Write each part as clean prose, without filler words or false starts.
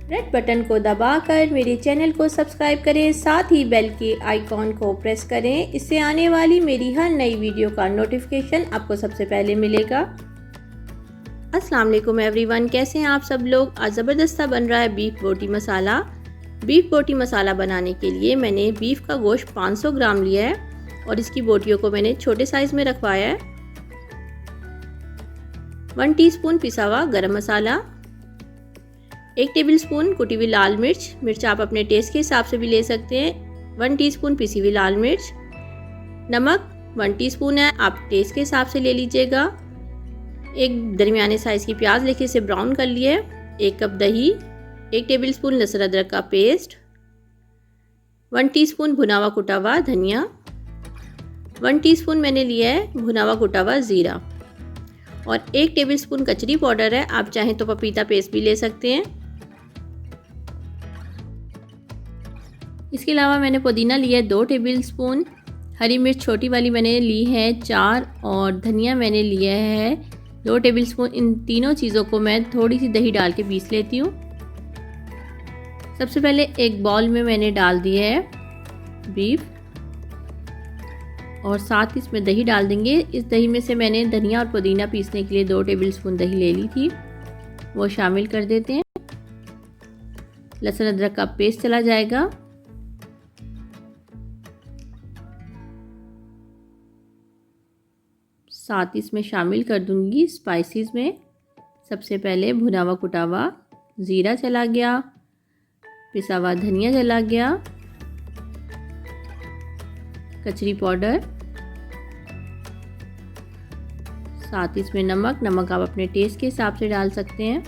Red button को दबाकर मेरे चैनल को सब्सक्राइब करें, साथ ही बेल के आइकॉन को प्रेस करें। इससे आने वाली मेरी हर नई वीडियो का नोटिफिकेशन आपको सबसे पहले मिलेगा। अस्सलाम वालेकुम एवरीवन, कैसे हैं आप सब लोग। आज ज़बरदस्त बन रहा है बीफ बोटी मसाला। बीफ बोटी मसाला बनाने के लिए मैंने बीफ का गोश्त 500 ग्राम लिया है और इसकी बोटियों को मैंने छोटे साइज़ में रखवाया है। 1 टीस्पून पिसा हुआ गरम मसाला, 1 टेबलस्पून कुटी हुई लाल मिर्च आप अपने टेस्ट के हिसाब से भी ले सकते हैं। 1 टीस्पून पिसी हुई लाल मिर्च, नमक 1 टीस्पून है, आप टेस्ट के हिसाब से ले लीजिएगा। एक दरमियाने साइज़ की प्याज लेके इसे ब्राउन कर लिए, 1 कप दही, 1 टेबलस्पून लहसुन अदरक का पेस्ट, 1 टीस्पून भुना हुआ कुटा हुआ धनिया, 1 टीस्पून मैंने लिया है भुना हुआ कुटा हुआ ज़ीरा और 1 टेबलस्पून कचरी पाउडर है, आप चाहें तो पपीता पेस्ट भी ले सकते हैं। इसके अलावा मैंने पुदीना लिया है 2 टेबलस्पून, हरी मिर्च छोटी वाली मैंने ली है 4 और धनिया मैंने लिया है 2 टेबलस्पून। इन तीनों चीज़ों को मैं थोड़ी सी दही डाल के पीस लेती हूँ। सबसे पहले एक बाउल में मैंने डाल दिया है बीफ और साथ ही इसमें दही डाल देंगे। इस दही में से मैंने धनिया और पुदीना पीसने के लिए 2 टेबलस्पून दही ले ली थी, वो शामिल कर देते हैं। लहसुन अदरक का पेस्ट चला जाएगा, साथ ही इसमें शामिल कर दूंगी स्पाइसेस में। सबसे पहले भुना हुआ कुटा हुआ ज़ीरा चला गया, पिसा हुआ धनिया चला गया, कचरी पाउडर, साथ ही इसमें नमक आप अपने टेस्ट के हिसाब से डाल सकते हैं,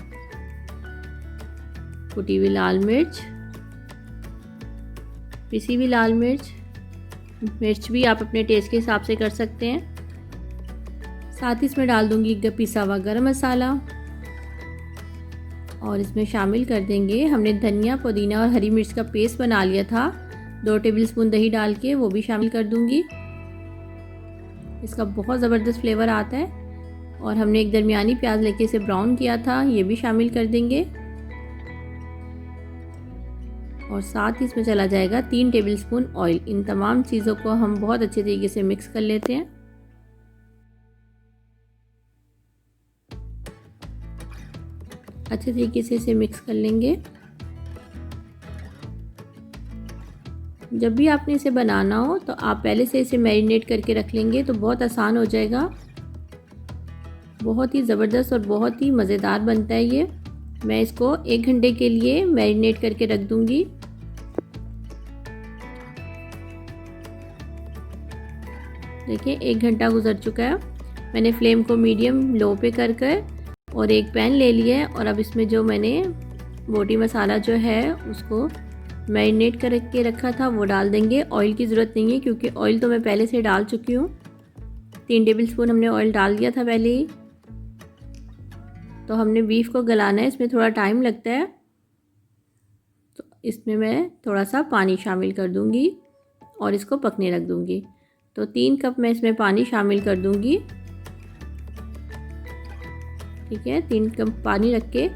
कुटी हुई लाल मिर्च, पिसी हुई लाल मिर्च भी आप अपने टेस्ट के हिसाब से कर सकते हैं। साथ ही इसमें डाल दूंगी पिसा हुआ गरम मसाला और इसमें शामिल कर देंगे हमने धनिया पुदीना और हरी मिर्च का पेस्ट बना लिया था, 2 टेबलस्पून दही डाल के वो भी शामिल कर दूंगी। इसका बहुत ज़बरदस्त फ्लेवर आता है। और हमने एक दरमियानी प्याज लेके इसे ब्राउन किया था, ये भी शामिल कर देंगे। और साथ ही इसमें चला जाएगा 3 टेबलस्पून ऑयल। इन तमाम चीज़ों को हम बहुत अच्छे तरीके से मिक्स कर लेते हैं। अच्छे तरीके से इसे मिक्स कर लेंगे। जब भी आपने इसे बनाना हो तो आप पहले से इसे मैरिनेट करके रख लेंगे तो बहुत आसान हो जाएगा। बहुत ही ज़बरदस्त और बहुत ही मज़ेदार बनता है ये। मैं इसको 1 घंटे के लिए मैरिनेट करके रख दूंगी। देखिए 1 घंटा गुजर चुका है। मैंने फ्लेम को मीडियम लो पे कर और एक पैन ले लिया है और अब इसमें जो मैंने बोटी मसाला जो है उसको मैरिनेट करके रखा था वो डाल देंगे। ऑयल की ज़रूरत नहीं है क्योंकि ऑयल तो मैं पहले से डाल चुकी हूँ। 3 टेबलस्पून हमने ऑयल डाल दिया था पहले ही। तो हमने बीफ को गलाना है, इसमें थोड़ा टाइम लगता है, तो इसमें मैं थोड़ा सा पानी शामिल कर दूँगी और इसको पकने रख दूँगी। तो 3 कप मैं इसमें पानी शामिल कर दूँगी। ठीक है, 3 कप पानी रख के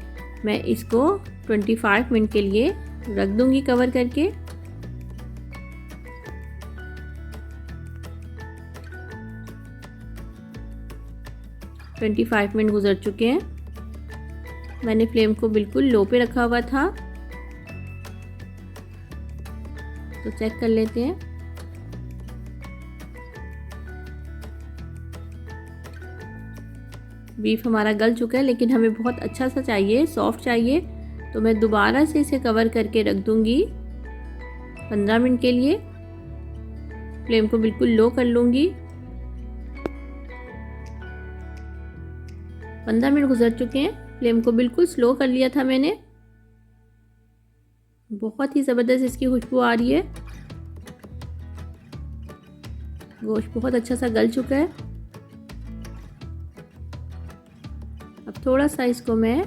मैं इसको 25 मिनट के लिए रख दूंगी कवर करके। तो 25 मिनट गुजर चुके हैं। मैंने फ्लेम को बिल्कुल लो पे रखा हुआ था, तो चेक कर लेते हैं। बीफ हमारा गल चुका है लेकिन हमें बहुत अच्छा सा चाहिए, सॉफ्ट चाहिए, तो मैं दोबारा से इसे कवर करके रख दूंगी 15 मिनट के लिए। फ्लेम को बिल्कुल लो कर लूंगी। 15 मिनट गुजर चुके हैं। फ्लेम को बिल्कुल स्लो कर लिया था मैंने। बहुत ही ज़बरदस्त इसकी खुशबू आ रही है। गोश्त बहुत अच्छा सा गल चुका है। अब थोड़ा सा इसको मैं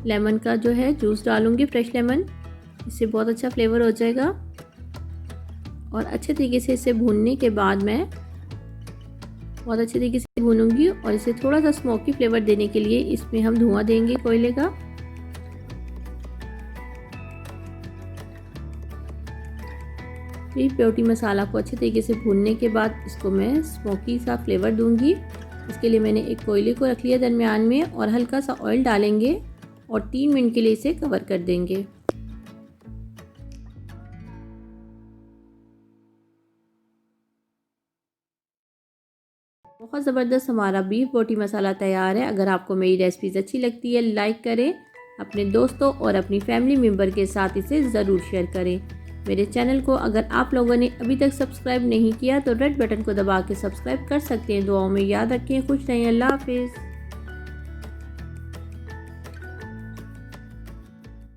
लेमन का जो है जूस डालूंगी, फ्रेश लेमन, इससे बहुत अच्छा फ्लेवर हो जाएगा। और अच्छे तरीके से इसे भूनने के बाद मैं बहुत अच्छे तरीके से भूनूंगी और इसे थोड़ा सा स्मोकी फ्लेवर देने के लिए इसमें हम धुआं देंगे कोयले का। बीफ बोटी मसाला को अच्छे तरीके से भूनने के बाद इसको मैं स्मोकी सा फ्लेवर दूंगी। इसके लिए मैंने एक कोयले को रख लिया दरमियान में और हल्का सा ऑयल डालेंगे और 3 मिनट के लिए इसे कवर कर देंगे। बहुत ज़बरदस्त हमारा बीफ बोटी मसाला तैयार है। अगर आपको मेरी रेसिपीज़ अच्छी लगती है लाइक करें, अपने दोस्तों और अपनी फैमिली मेम्बर के साथ इसे ज़रूर शेयर करें। मेरे चैनल को अगर आप लोगों ने अभी तक सब्सक्राइब नहीं किया तो रेड बटन को दबा के सब्सक्राइब कर सकते हैं। दुआओं में याद रखें। खुश रहें। अल्लाह हाफिज़।